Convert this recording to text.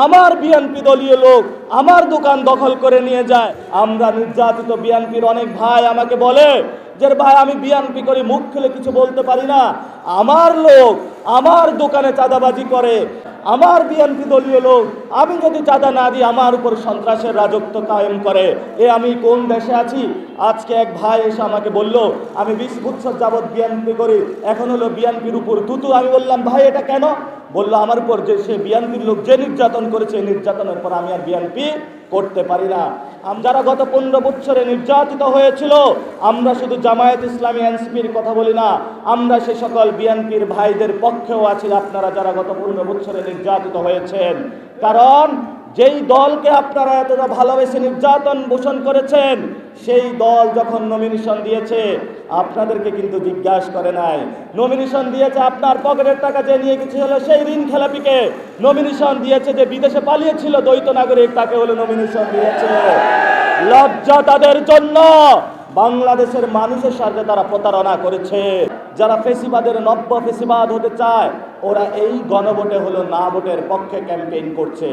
আমার বিএনপি দলীয় লোক আমার দোকান দখল করে নিয়ে যায়। আমরা নির্যাতিত বিএনপির অনেক ভাই আমাকে বলে যে ভাই আমি বিএনপি করি, মুখ খুলে কিছু বলতে পারি না, আমার লোক আমার দোকানে চাঁদাবাজি করে, আমার বিএনপি দলীয় লোক আমি যদি চাঁদা না দিই আমার উপর সন্ত্রাসের রাজত্ব কায়েম করে। আমি কোন দেশে আছি? আজকে এক ভাই এসে আমাকে বলল আমি 20 বছর যাবৎ বিএনপি করি, এখন হলো বিএনপির উপর থুতু। আমি বললাম ভাই এটা কেন? বললো আমার উপর যে সে বিএনপির লোক যে নির্যাতন করেছে, নির্যাতনের পর আমি আর বিএনপি করতে পারি না। যারা গত 15 বছরে নির্যাতিত হয়েছিল, আমরা শুধু জামায়াত ইসলামী এনসিপির কথা বলি না, আমরা সে সকল বিএনপির ভাইদের পক্ষেও আছি আপনারা যারা গত 15 বছরে নির্যাতিত হয়েছেন। কারণ যেই দলকে আপনারা এতটা ভালোবেসে নির্যাতন পোষণ করেছেন, সেই দল যখন নমিনেশন দিয়েছে আপনাদেরকে কিন্তু জিজ্ঞাসা করে নাই। নমিনেশন দিয়েছে আপনার পকেটের টাকা যে নিয়ে গেছে হলো সেই ঋণ খেলাপিকে। নমিনেশন দিয়েছে যে বিদেশে পালিয়েছিল দ্বৈত নাগরিক, তাকে হলো নমিনেশন দিয়েছে। লজ্জা তাদের জন্য। বাংলাদেশের মানুষের সাথে তারা প্রতারণা করেছে। যারা ফেসিবাদের নব্য ফেসিবাদ হতে চায়, ওরা এই গণভোটে হলো না ভোটের পক্ষে ক্যাম্পেইন করছে।